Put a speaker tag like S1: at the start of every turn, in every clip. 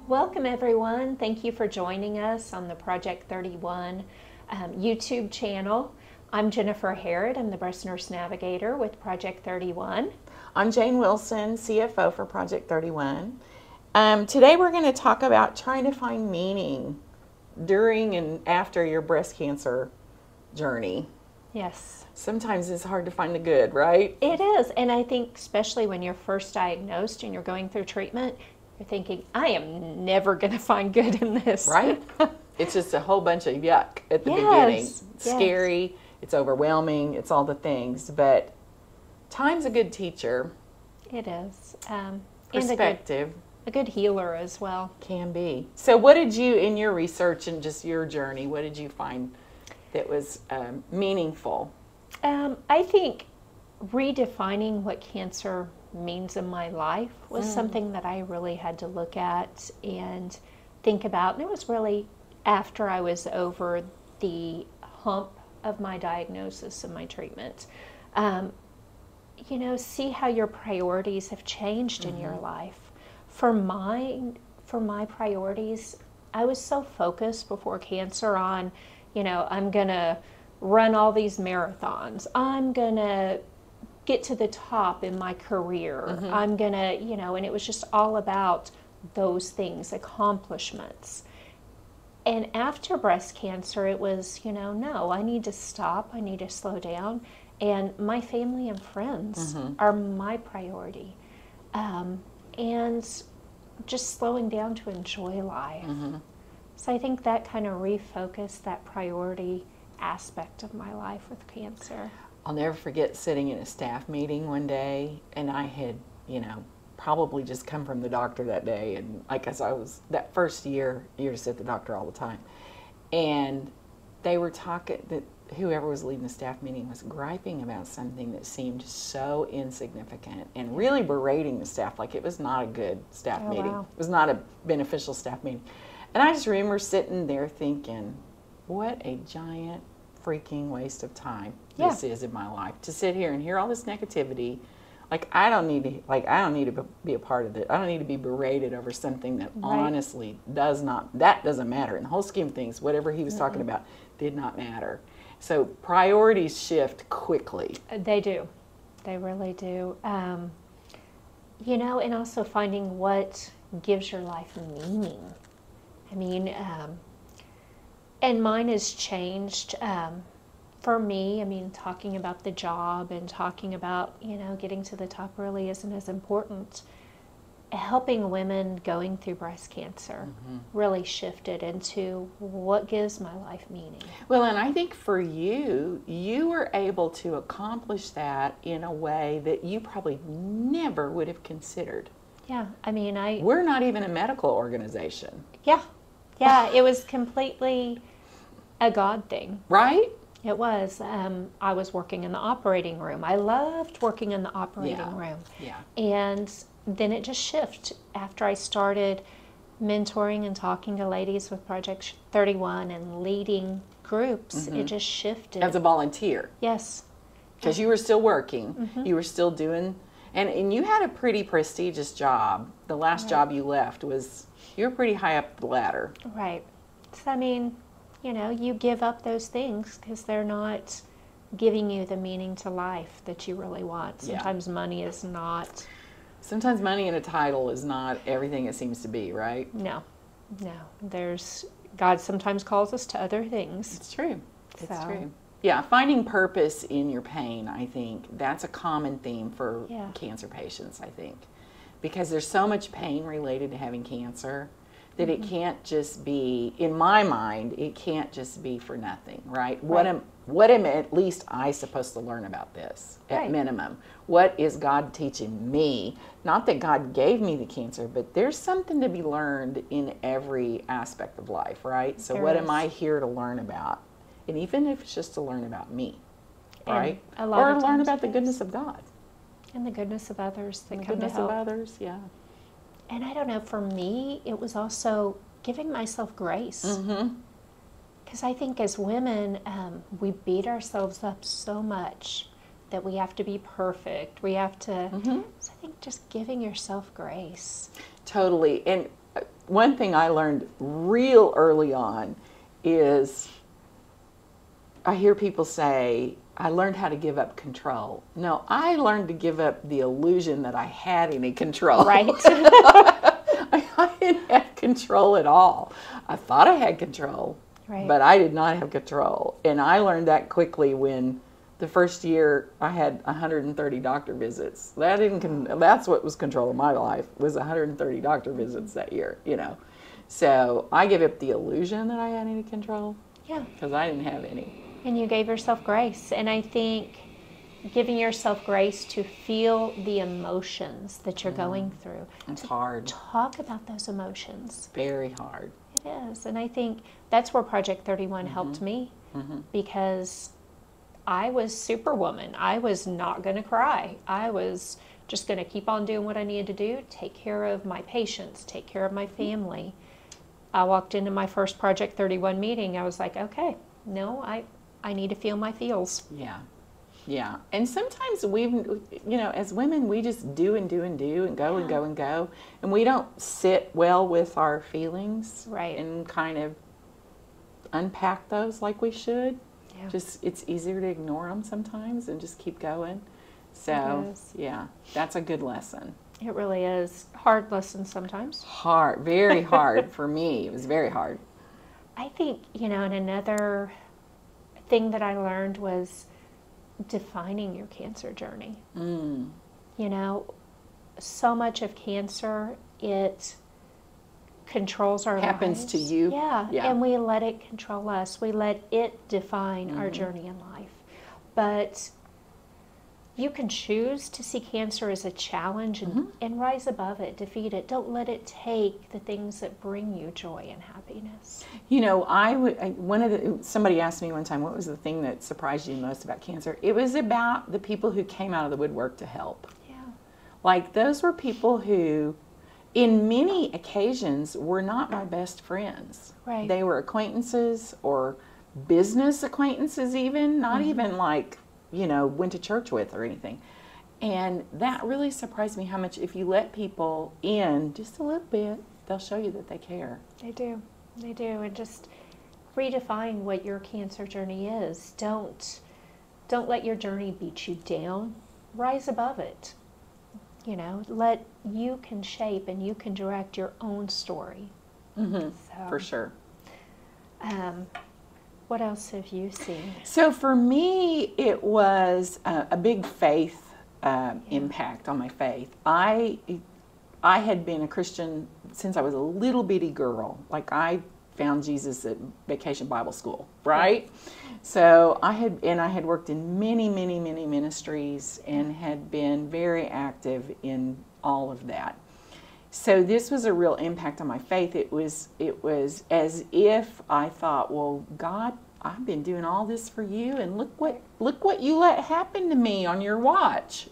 S1: Welcome, everyone. Thank you for joining us on the Project 31 YouTube channel. I'm Jennifer Harrod. I'm the Breast Nurse Navigator with Project 31.
S2: I'm Jane Wilson, CFO for Project 31. Today we're going to talk about trying to find meaning during and after your breast cancer journey.
S1: Yes.
S2: Sometimes it's hard to find the good, right?
S1: It is. And I think especially when you're first diagnosed and you're going through treatment, you're thinking, I am never going to find good in this.
S2: Right? It's just a whole bunch of yuck at the
S1: Yes,
S2: beginning.
S1: yes.
S2: It's scary, it's overwhelming, it's all the things. But time's a good teacher.
S1: It is.
S2: Perspective.
S1: And a good healer as well.
S2: Can be. So what did you, in your research and just your journey, what did you find that was meaningful?
S1: I think redefining what cancer means in my life was something that I really had to look at and think about. And it was really after I was over the hump of my diagnosis and my treatment. See how your priorities have changed in your life. For my priorities, I was so focused before cancer on, I'm going to run all these marathons. I'm going to get to the top in my career. I'm going to, and it was just all about those things, accomplishments. And after breast cancer, it was, no, I need to stop. I need to slow down. And my family and friends are my priority. And just slowing down to enjoy life. So I think that kind of refocused that priority aspect of my life with cancer.
S2: I'll never forget sitting in a staff meeting one day, and I had, probably just come from the doctor that day, and I guess I was, that first year, you're just at the doctor all the time, and they were talking, that whoever was leading the staff meeting was griping about something that seemed so insignificant and really berating the staff, like it was not a good staff meeting.
S1: Wow.
S2: It was not a beneficial staff meeting. And I just remember sitting there thinking, what a giant freaking waste of time this is in my life, to sit here and hear all this negativity. Like I don't need to be a part of it. I don't need to be berated over something that honestly doesn't matter. In the whole scheme of things, whatever he was talking about did not matter. So priorities shift quickly.
S1: They do. They really do. And also finding what gives your life meaning. I mean, and mine has changed. For me, talking about the job and talking about, getting to the top really isn't as important. Helping women going through breast cancer really shifted into what gives my life meaning.
S2: Well, and I think for you, you were able to accomplish that in a way that you probably never would have considered.
S1: Yeah,
S2: We're not even a medical organization.
S1: Yeah, it was completely a God thing.
S2: Right?
S1: It was. I was working in the operating room. I loved working in the operating room.
S2: Yeah.
S1: And then it just shifted after I started mentoring and talking to ladies with Project 31 and leading groups. It just shifted.
S2: As a volunteer.
S1: Yes.
S2: Because you were still working. You were still doing, and you had a pretty prestigious job. The last job you left was, you were pretty high up the ladder.
S1: Right. So, you give up those things because they're not giving you the meaning to life that you really want. Sometimes money is not.
S2: Sometimes money and a title is not everything it seems to be, right?
S1: No. God sometimes calls us to other things.
S2: It's true. It's true. Yeah, finding purpose in your pain, I think, that's a common theme for cancer patients, I think. Because there's so much pain related to having cancer that it can't just be, in my mind, it can't just be for nothing, right? What am at least I supposed to learn about this, at minimum? What is God teaching me? Not that God gave me the cancer, but there's something to be learned in every aspect of life, right? So what am I here to learn about? And even if it's just to learn about me, right? Or learn about the goodness of God.
S1: And the goodness of others that come to help.
S2: The goodness of others, yeah.
S1: And I don't know, for me, it was also giving myself grace. Because I think as women, we beat ourselves up so much that we have to be perfect. We have to, so I think just giving yourself grace.
S2: Totally. And one thing I learned real early on is I hear people say, I learned how to give up control. No, I learned to give up the illusion that I had any control.
S1: Right.
S2: I didn't have control at all. I thought I had control,
S1: right.
S2: but I did not have control. And I learned that quickly when the first year I had 130 doctor visits. That's what was control of my life, was 130 doctor visits that year, you know. So I gave up the illusion that I had any control.
S1: Yeah.
S2: Because I didn't have any.
S1: And you gave yourself grace. And I think giving yourself grace to feel the emotions that you're going through.
S2: It's hard.
S1: Talk about those emotions.
S2: Very hard.
S1: It is. And I think that's where Project 31 helped me, because I was Superwoman. I was not going to cry. I was just going to keep on doing what I needed to do, take care of my patients, take care of my family. I walked into my first Project 31 meeting. I was like, okay, no, I need to feel my feels.
S2: Yeah. Yeah. And sometimes as women, we just do and do and do and go and go and go. And we don't sit well with our feelings.
S1: Right.
S2: And kind of unpack those like we should. Yeah. Just, it's easier to ignore them sometimes and just keep going. So, yeah, that's a good lesson.
S1: It really is. Hard lesson sometimes.
S2: Hard. Very hard for me. It was very hard.
S1: I think, and another thing that I learned was defining your cancer journey. So much of cancer, it controls our
S2: happens
S1: lives.
S2: To you.
S1: Yeah, and we let it control us. We let it define our journey in life. But you can choose to see cancer as a challenge and rise above it, defeat it. Don't let it take the things that bring you joy and happiness.
S2: Somebody asked me one time, what was the thing that surprised you most about cancer? It was about the people who came out of the woodwork to help.
S1: Yeah.
S2: Like, those were people who, in many occasions, were not my best friends.
S1: Right.
S2: They were acquaintances or business acquaintances even, not even like, went to church with or anything. And that really surprised me how much, if you let people in just a little bit, they'll show you that they care.
S1: They do. They do. And just redefine what your cancer journey is. Don't let your journey beat you down. Rise above it. Let you can shape and you can direct your own story.
S2: For sure.
S1: What else have you seen?
S2: So for me, it was a big faith impact on my faith. I had been a Christian since I was a little bitty girl. Like, I found Jesus at Vacation Bible School, right? So I had worked in many, many, many ministries and had been very active in all of that. So this was a real impact on my faith. It was as if I thought, well, God, I've been doing all this for you, and look what you let happen to me on your watch,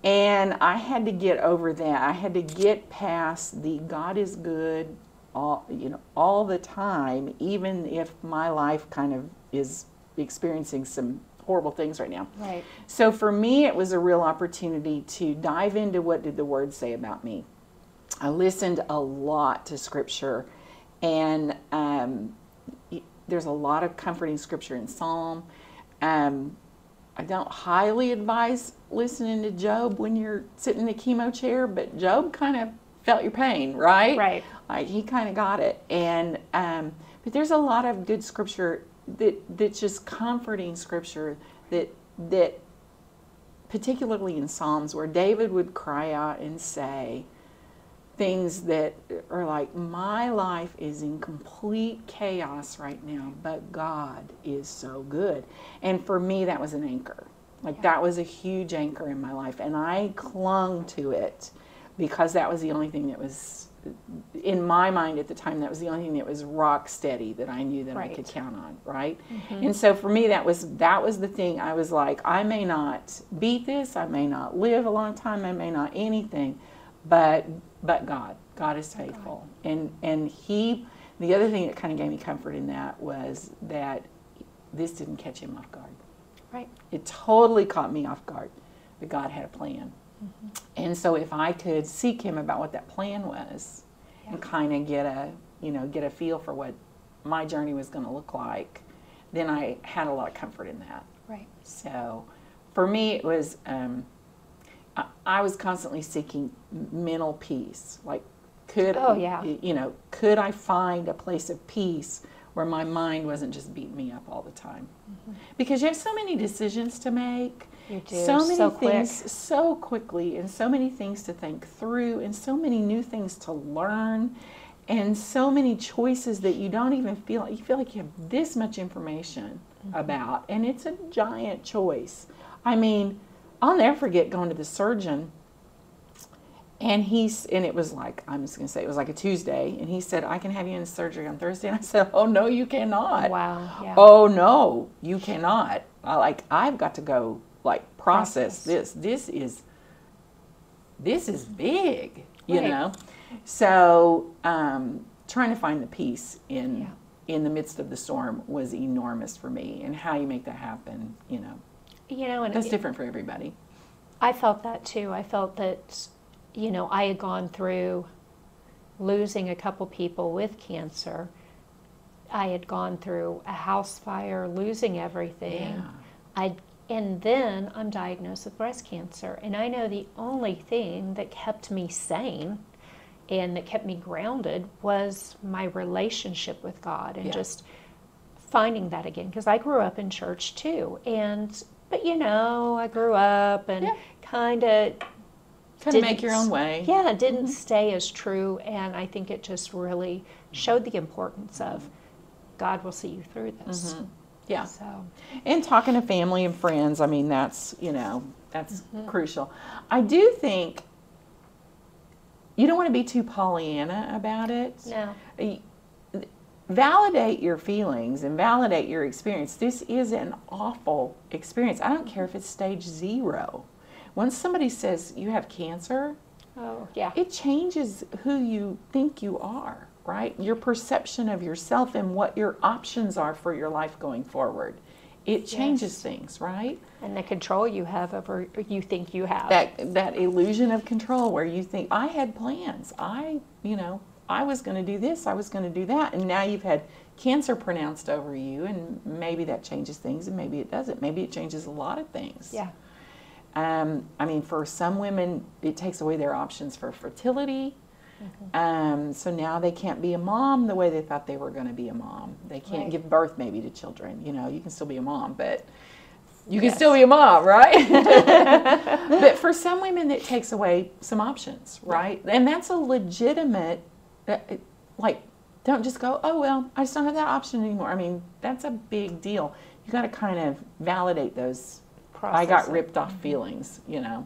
S2: And I had to get over that. I had to get past the God is good all the time, even if my life kind of is experiencing some horrible things right now.
S1: Right.
S2: So for me, it was a real opportunity to dive into what did the Word say about me. I listened a lot to Scripture, and there's a lot of comforting Scripture in Psalm. I don't highly advise listening to Job when you're sitting in a chemo chair, but Job kind of felt your pain, right?
S1: Right.
S2: He kind of got it. And but there's a lot of good Scripture that's just comforting Scripture that particularly in Psalms, where David would cry out and say things that are like, my life is in complete chaos right now, but God is so good. And for me, that was an anchor. That was a huge anchor in my life, and I clung to it because that was the only thing that was, in my mind at the time, that was the only thing that was rock steady that I knew that I could count on, right? And so for me, that was the thing. I was like, I may not beat this, I may not live a long time, I may not anything, but God is faithful. And the other thing that kind of gave me comfort in that was that this didn't catch him off guard.
S1: Right.
S2: It totally caught me off guard, but God had a plan. And so if I could seek him about what that plan was and kind of get a feel for what my journey was going to look like, then I had a lot of comfort in that.
S1: Right.
S2: So for me, it was, I was constantly seeking mental peace. Like, could I find a place of peace where my mind wasn't just beating me up all the time? Mm-hmm. Because you have so many decisions to make.
S1: You do.
S2: So many things so quickly, and so many things to think through, and so many new things to learn, and so many choices that you don't even feel like you have this much information about, and it's a giant choice. I mean, I'll never forget going to the surgeon, and it was like, I'm just going to say, it was like a Tuesday, and he said, I can have you in surgery on Thursday. And I said, oh, no, you cannot.
S1: Wow. Yeah.
S2: Oh, no, you cannot. I've got to go, process this. This is big, you know? So trying to find the peace in the midst of the storm was enormous for me, and how you make that happen, and that's different for everybody.
S1: I felt that too. I felt that, I had gone through losing a couple people with cancer. I had gone through a house fire, losing everything.
S2: Yeah.
S1: And then I'm diagnosed with breast cancer. And I know the only thing that kept me sane and that kept me grounded was my relationship with God, and just finding that again. Because I grew up in church too. But I grew up and kind of
S2: make your own way.
S1: Yeah, it didn't stay as true, and I think it just really showed the importance of God will see you through this.
S2: Mm-hmm. Yeah.
S1: So,
S2: and talking to family and friends, I mean, that's crucial. I do think you don't want to be too Pollyanna about it.
S1: No.
S2: Validate your feelings and validate your experience. This is an awful experience. I don't care if it's stage 0. When somebody says you have cancer, it changes who you think you are, right? Your perception of yourself and what your options are for your life going forward. It changes things, right?
S1: And the control you have over you think you have.
S2: That illusion of control where you think, I had plans. I was going to do this, I was going to do that, and now you've had cancer pronounced over you, and maybe that changes things, and maybe it doesn't. Maybe it changes a lot of things.
S1: Yeah.
S2: I mean, for some women, it takes away their options for fertility. Mm-hmm. So now they can't be a mom the way they thought they were going to be a mom. They can't give birth maybe to children. You can still be a mom, but you can still be a mom, right? But for some women, it takes away some options, right? And that's a legitimate, don't just go, oh, well, I just don't have that option anymore. I mean, that's a big deal. You got to kind of validate those I got ripped off feelings, Yeah.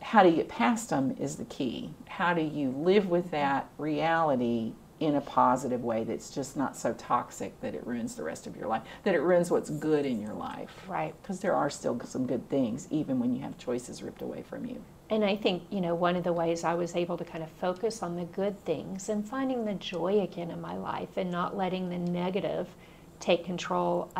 S2: How do you get past them is the key. How do you live with that reality in a positive way that's just not so toxic that it ruins the rest of your life, that it ruins what's good in your life.
S1: Right.
S2: Because there are still some good things, even when you have choices ripped away from you.
S1: And I think, one of the ways I was able to kind of focus on the good things and finding the joy again in my life and not letting the negative take control,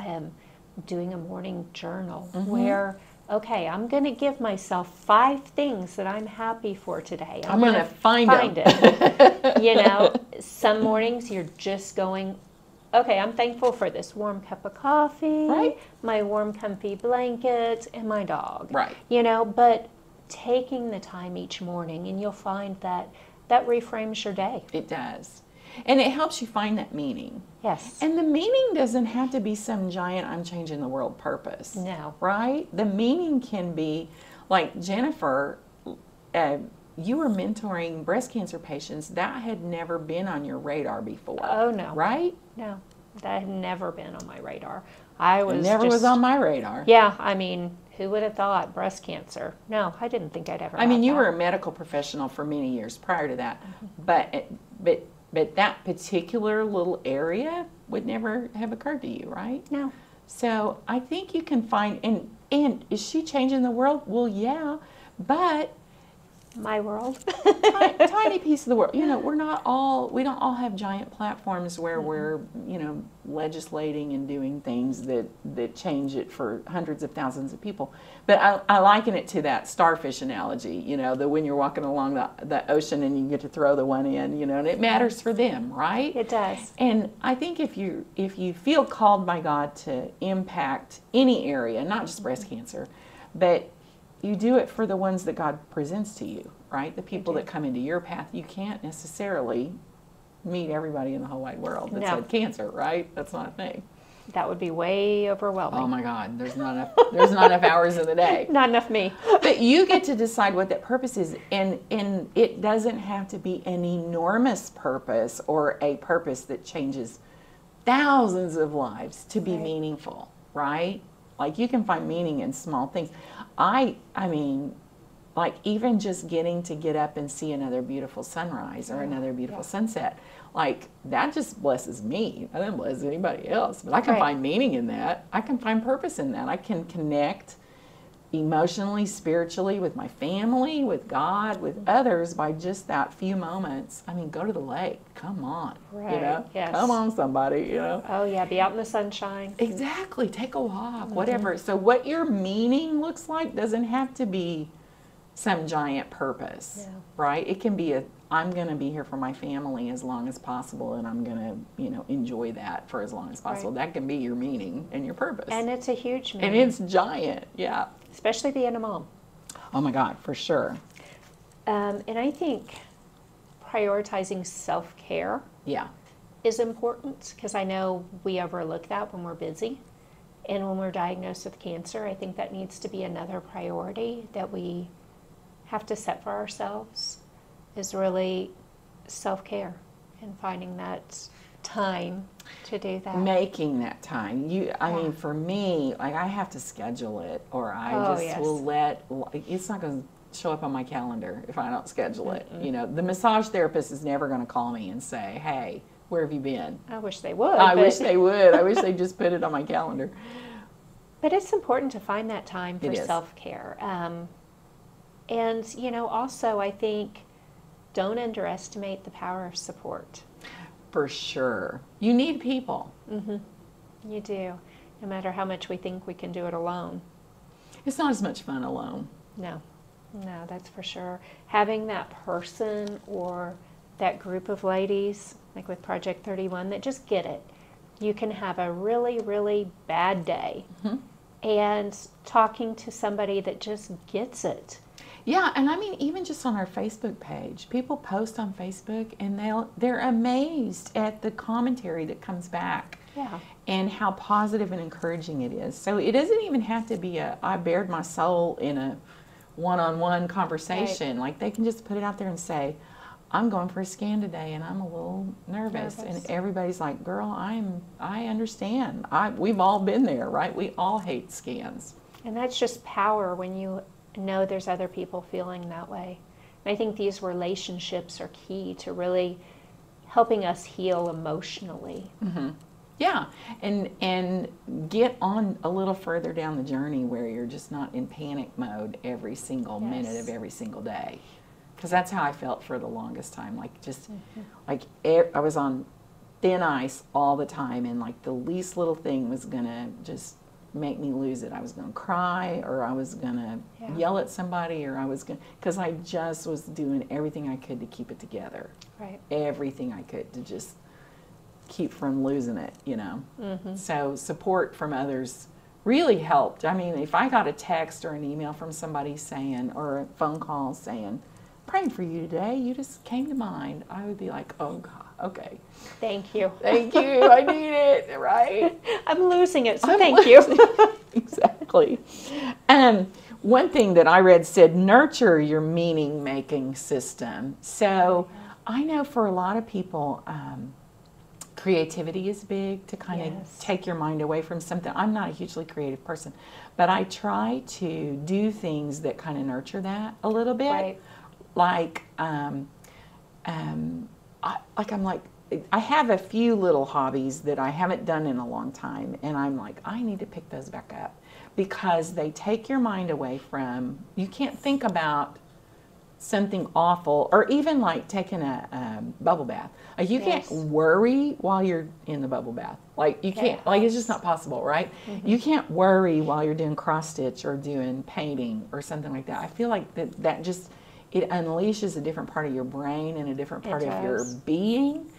S1: doing a morning journal where, okay, I'm going to give myself 5 things that I'm happy for today.
S2: I'm going to find
S1: it. Some mornings you're just going, okay, I'm thankful for this warm cup of coffee, my warm comfy blanket, and my dog.
S2: Right.
S1: But taking the time each morning, and you'll find that reframes your day.
S2: It does. And it helps you find that meaning.
S1: Yes.
S2: And the meaning doesn't have to be some giant I'm changing the world purpose.
S1: No.
S2: Right? The meaning can be, like Jennifer, you were mentoring breast cancer patients. That had never been on your radar before.
S1: Oh, no.
S2: Right?
S1: No. That had never been on my radar.
S2: It never was on my radar.
S1: Yeah, I mean, who would have thought breast cancer? No, I didn't think I'd ever have
S2: you
S1: that.
S2: were a medical professional for many years prior to that. But that particular little area would never have occurred to you, right?
S1: No.
S2: So I think you can find, and is she changing the world? Well, yeah, but
S1: My world.
S2: Tiny piece of the world. You know, we don't all have giant platforms where we're, legislating and doing things that change it for hundreds of thousands of people. But I liken it to that starfish analogy, that when you're walking along the ocean and you get to throw the one in, and it matters for them, right?
S1: It does.
S2: And I think if you feel called by God to impact any area, not just breast cancer, but you do it for the ones that God presents to you, right? The people that come into your path. You can't necessarily meet everybody in the whole wide world that's had cancer, right? That's not a thing.
S1: That would be way overwhelming.
S2: Oh my God, there's not enough hours in the day.
S1: Not enough me.
S2: But you get to decide what that purpose is, and it doesn't have to be an enormous purpose or a purpose that changes thousands of lives to be meaningful, right? Like, you can find meaning in small things. I mean, like, even just getting to get up and see another beautiful sunrise or another beautiful sunset, like, that just blesses me. It doesn't bless anybody else. But I can find meaning in that. I can find purpose in that. I can connect emotionally, spiritually with my family, with God, with others by just that few moments. I mean, go to the lake. Come on.
S1: Right. Yes.
S2: Come on, somebody,
S1: Oh, yeah. Be out in the sunshine.
S2: Exactly. Take a walk, whatever. So what your meaning looks like doesn't have to be some giant purpose, right? It can be I'm going to be here for my family as long as possible, and I'm going to, enjoy that for as long as possible. That can be your meaning and your purpose.
S1: And it's a huge meaning.
S2: And it's giant, yeah.
S1: Especially being a mom.
S2: Oh my God, for sure.
S1: And I think prioritizing self-care is important, because I know we overlook that when we're busy. And when we're diagnosed with cancer, I think that needs to be another priority that we have to set for ourselves, is really self-care and finding that time to do that.
S2: Making that time. I mean, for me, like, I have to schedule it, or I will it's not going to show up on my calendar if I don't schedule it. The massage therapist is never going to call me and say, hey, where have you been?
S1: I wish they would.
S2: I wish they would. I wish they'd just put it on my calendar.
S1: But it's important to find that time for self-care. And, also, I think, don't underestimate the power of support.
S2: For sure. You need people.
S1: You do. No matter how much we think we can do it alone.
S2: It's not as much fun alone.
S1: No, that's for sure. Having that person or that group of ladies, like with Project 31, that just get it. You can have a really, really bad day, and talking to somebody that just gets it.
S2: Yeah, and I mean, even just on our Facebook page, people post on Facebook and they're amazed at the commentary that comes back. And how positive and encouraging it is. So it doesn't even have to be I bared my soul in a one-on-one conversation. Like, they can just put it out there and say, I'm going for a scan today and I'm a little nervous. And everybody's like, girl, I understand. We've all been there, right? We all hate scans.
S1: And that's just power when you know there's other people feeling that way. And I think these relationships are key to really helping us heal emotionally.
S2: Yeah, and get on a little further down the journey where you're just not in panic mode every single minute of every single day. Because that's how I felt for the longest time. Like, just like I was on thin ice all the time, and like the least little thing was gonna just make me lose it. I was gonna cry, or I was gonna yell at somebody, or I was gonna, because I just was doing everything I could to keep it together. Everything I could to just keep from losing it, So support from others really helped. I mean, if I got a text or an email from somebody saying, or a phone call saying, praying for you today, you just came to mind, I would be like, oh God, okay.
S1: Thank you.
S2: Thank you, I need it, right?
S1: I'm losing it, so thank you.
S2: Exactly. One thing that I read said, nurture your meaning-making system. So I know for a lot of people, creativity is big, to kind of take your mind away from something. I'm not a hugely creative person, but I try to do things that kind of nurture that a little bit. Like, I have a few little hobbies that I haven't done in a long time, and I'm like, I need to pick those back up, because they take your mind away from, you can't think about something awful, or even like taking a bubble bath. Like you
S1: Yes.
S2: can't worry while you're in the bubble bath. Like you can't, like it's just not possible, right? You can't worry while you're doing cross stitch or doing painting or something like that. I feel like that just, it unleashes a different part of your brain and a different part of your being.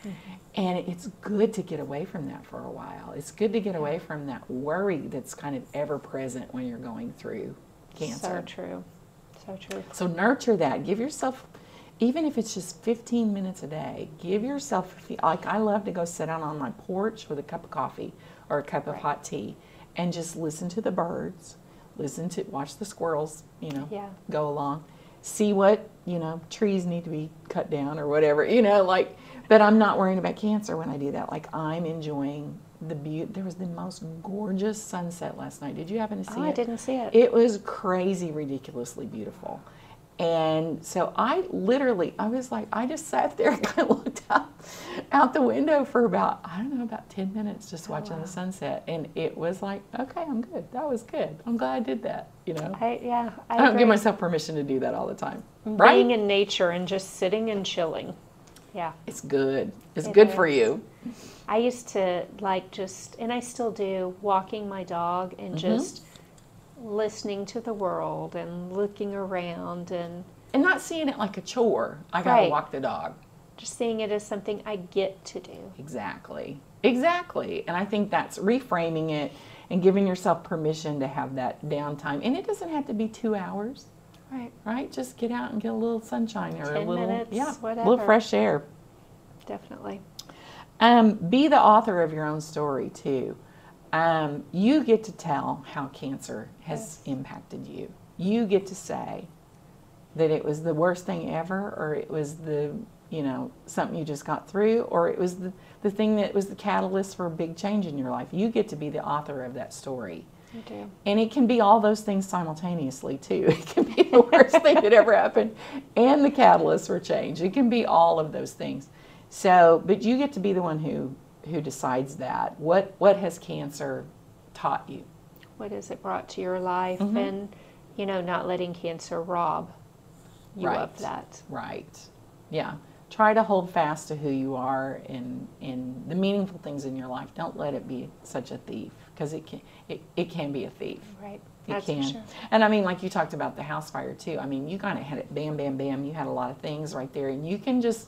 S2: And it's good to get away from that for a while. It's good to get away from that worry that's kind of ever present when you're going through cancer.
S1: So true. So true.
S2: So nurture that. Give yourself, even if it's just 15 minutes a day, give yourself, like I love to go sit out on my porch with a cup of coffee or a cup of hot tea and just listen to the birds, watch the squirrels, go along, see what, trees need to be cut down or whatever, but I'm not worrying about cancer when I do that. Like I'm enjoying the beauty. There was the most gorgeous sunset last night. Did you happen to see it?
S1: I didn't see it.
S2: It was crazy, ridiculously beautiful. And so I was like, I just sat there and kind of looked out the window for about 10 minutes just watching the sunset. And it was like, okay, I'm good. That was good. I'm glad I did that,
S1: I
S2: don't give myself permission to do that all the time. Right?
S1: Being in nature and just sitting and chilling. Yeah.
S2: It's good. It's good for you.
S1: I used to and I still do, walking my dog and just listening to the world and looking around and
S2: not seeing it like a chore. I gotta walk the dog.
S1: Just seeing it as something I get to do.
S2: Exactly. And I think that's reframing it and giving yourself permission to have that downtime. And it doesn't have to be 2 hours. Right? Just get out and get a little sunshine or
S1: 10
S2: a little
S1: minutes, whatever.
S2: a little fresh air.
S1: Definitely.
S2: Be the author of your own story too. You get to tell how cancer has impacted you. You get to say that it was the worst thing ever, or it was the, something you just got through, or it was the thing that was the catalyst for a big change in your life. You get to be the author of that story.
S1: You do.
S2: And it can be all those things simultaneously too. It can be the worst thing that ever happened and the catalyst for change. It can be all of those things. So, but you get to be the one who decides that. What has cancer taught you?
S1: What has it brought to your life? And, not letting cancer rob you of that.
S2: Right. Yeah. Try to hold fast to who you are and the meaningful things in your life. Don't let it be such a thief, because it can be a thief.
S1: Right.
S2: It can. For sure. And I mean, like you talked about the house fire too. I mean, you kind of had it bam, bam, bam. You had a lot of things right there, and you can just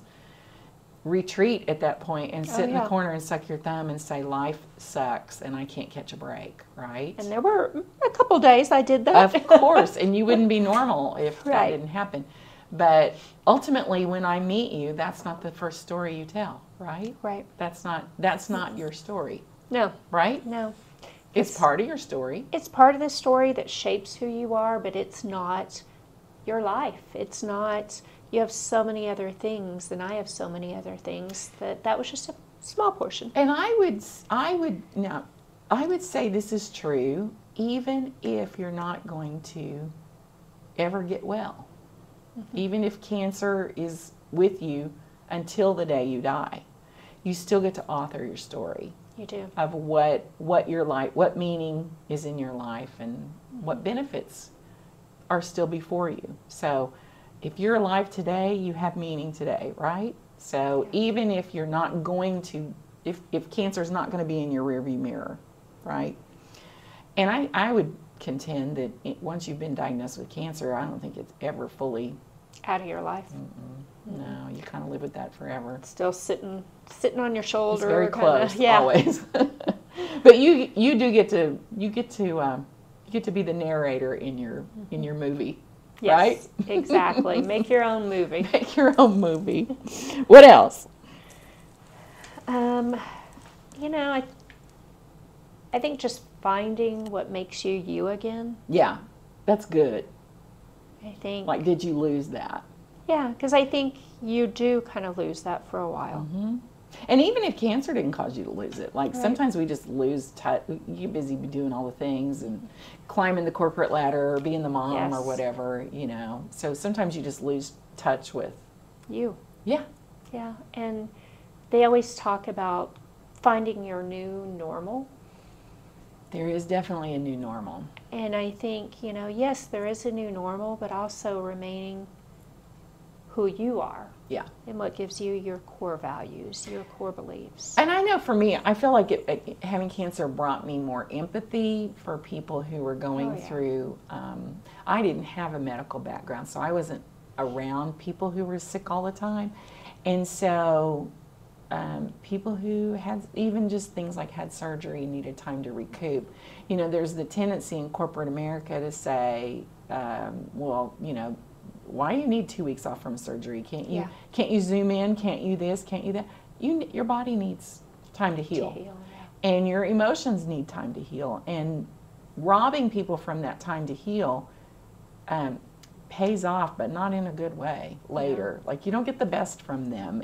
S2: retreat at that point and sit in the corner and suck your thumb and say, life sucks and I can't catch a break, right?
S1: And there were a couple days I did that.
S2: Of course, and you wouldn't be normal if that didn't happen. But ultimately, when I meet you, that's not the first story you tell, right?
S1: Right.
S2: That's not your story.
S1: No.
S2: Right?
S1: No.
S2: It's part of your story.
S1: It's part of the story that shapes who you are, but it's not your life. It's not... You have so many other things, and I have so many other things, that was just a small portion.
S2: And I would say this is true, even if you're not going to ever get well. Even if cancer is with you until the day you die, you still get to author your story.
S1: You do.
S2: Of what your life, what meaning is in your life, and what benefits are still before you. So if you're alive today, you have meaning today, right? So even if you're not going to, if cancer is not going to be in your rearview mirror, right? And I would contend that once you've been diagnosed with cancer, I don't think it's ever fully
S1: out of your life.
S2: No, you kind of live with that forever.
S1: It's still sitting on your shoulder.
S2: It's very close, always. But you get to be the narrator in your movie.
S1: Yes,
S2: right?
S1: Exactly. Make your own movie.
S2: Make your own movie. What else?
S1: I think just finding what makes you you again.
S2: Yeah, that's good.
S1: I think.
S2: Like, did you lose that?
S1: Yeah, because I think you do kind of lose that for a while.
S2: And even if cancer didn't cause you to lose it, like sometimes we just lose touch. You're busy doing all the things and climbing the corporate ladder or being the mom or whatever, So sometimes you just lose touch with
S1: you.
S2: Yeah.
S1: Yeah, and they always talk about finding your new normal.
S2: There is definitely a new normal.
S1: And I think, yes, there is a new normal, but also remaining who you are.
S2: Yeah.
S1: And what gives you your core values, your core beliefs.
S2: And I know for me, I feel like having cancer brought me more empathy for people who were going through, I didn't have a medical background, so I wasn't around people who were sick all the time. And so people who had even just things like had surgery needed time to recoup. You know, there's the tendency in corporate America to say, well, you know, why do you need 2 weeks off from surgery? Can't you zoom in? Can't you this? Can't you that? Your body needs time to heal. And your emotions need time to heal. And robbing people from that time to heal pays off, but not in a good way later. Like, you don't get the best from them.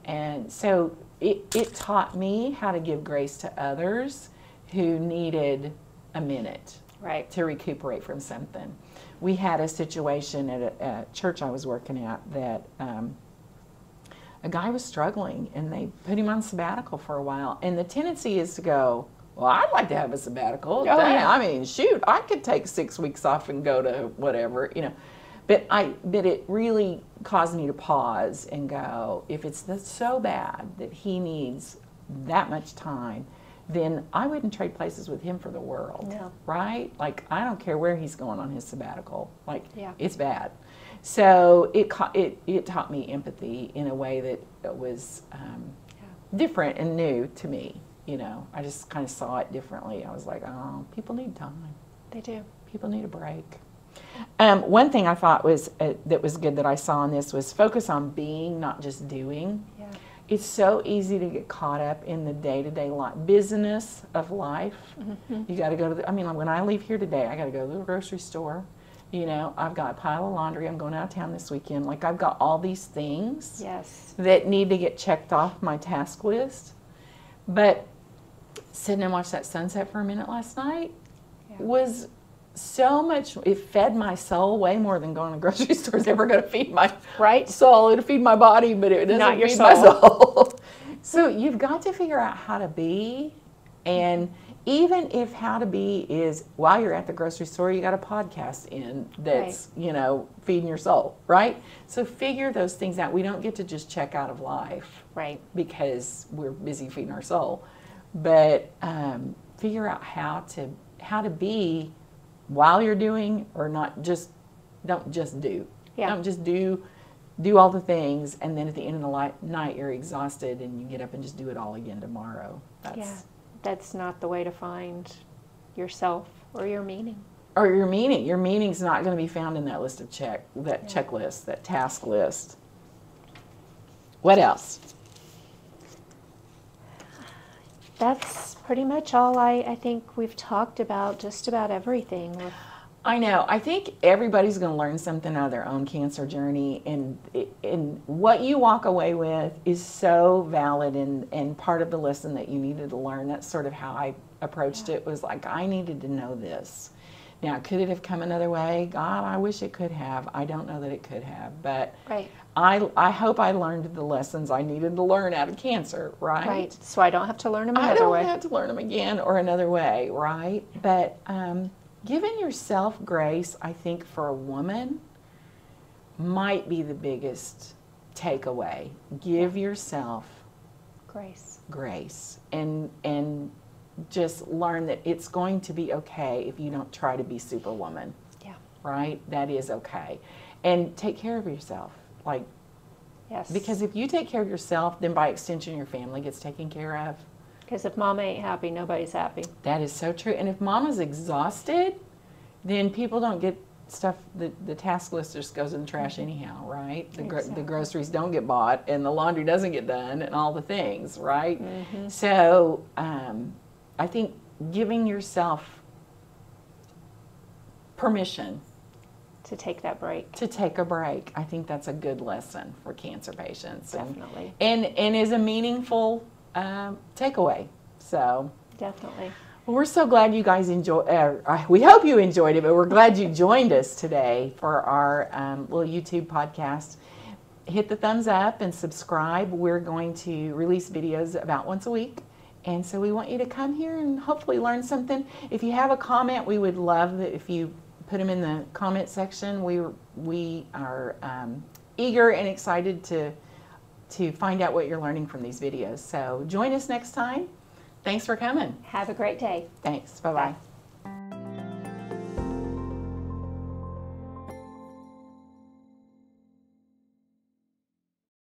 S2: And so it taught me how to give grace to others who needed a minute to recuperate from something. We had a situation at a church I was working at that a guy was struggling, and they put him on sabbatical for a while. And the tendency is to go, well, I'd like to have a sabbatical. I mean, shoot, I could take 6 weeks off and go to whatever, you know. But it really caused me to pause and go, if it's so bad that he needs that much time, then I wouldn't trade places with him for the world, right? Like, I don't care where he's going on his sabbatical. Like, it's bad. So it taught me empathy in a way that was different and new to me. You know, I just kind of saw it differently. I was like, oh, people need time.
S1: They do.
S2: People need a break. One thing I thought was that was good that I saw in this was focus on being, not just doing. Yeah. It's so easy to get caught up in the day-to-day business of life. Mm-hmm. You got to go to I mean, when I leave here today, I got to go to the grocery store. You know, I've got a pile of laundry. I'm going out of town this weekend. Like, I've got all these things that need to get checked off my task list. But sitting and watch that sunset for a minute last night was so much. It fed my soul way more than going to the grocery store is ever going to feed my soul. It'll feed my body, but it doesn't feed my soul. So you've got to figure out how to be. And even if how to be is while you're at the grocery store, you got a podcast in that's, you know, feeding your soul, right? So figure those things out. We don't get to just check out of life, because we're busy feeding our soul. But figure out how to be while you're doing, or not just, don't just do. Don't just do all the things, and then at the end of the night you're exhausted and you get up and just do it all again tomorrow.
S1: That's not the way to find yourself or your meaning.
S2: Or your meaning. Your meaning's not going to be found in that list of checklist, that task list. What else?
S1: That's pretty much all I think we've talked about, just about everything.
S2: I know. I think everybody's going to learn something out of their own cancer journey, and what you walk away with is so valid and part of the lesson that you needed to learn. That's sort of how I approached it, was like, I needed to know this. Now, could it have come another way? God, I wish it could have. I don't know that it could have, but I hope I learned the lessons I needed to learn out of cancer, right?
S1: So I don't have to learn them another way.
S2: I don't have to learn them again or another way, right? But giving yourself grace, I think, for a woman might be the biggest takeaway. Give yourself grace and just learn that it's going to be okay if you don't try to be Superwoman. Right? That is okay. And take care of yourself. Like, because if you take care of yourself, then by extension your family gets taken care of.
S1: Because if mama ain't happy, nobody's happy.
S2: That is so true. And if mama's exhausted, then people don't get stuff, the task list just goes in the trash anyhow, right? The groceries don't get bought, and the laundry doesn't get done, and all the things, right? Mm-hmm. So I think giving yourself permission
S1: to take that break.
S2: To take a break. I think that's a good lesson for cancer patients.
S1: Definitely.
S2: And is a meaningful takeaway. So
S1: definitely.
S2: Well, we're so glad you guys we hope you enjoyed it, but we're glad you joined us today for our little YouTube podcast. Hit the thumbs up and subscribe. We're going to release videos about once a week. And so we want you to come here and hopefully learn something. If you have a comment, we would love it if you put them in the comment section. We are eager and excited to find out what you're learning from these videos. So join us next time. Thanks for coming.
S1: Have a great day.
S2: Thanks. Bye-bye.
S1: Bye.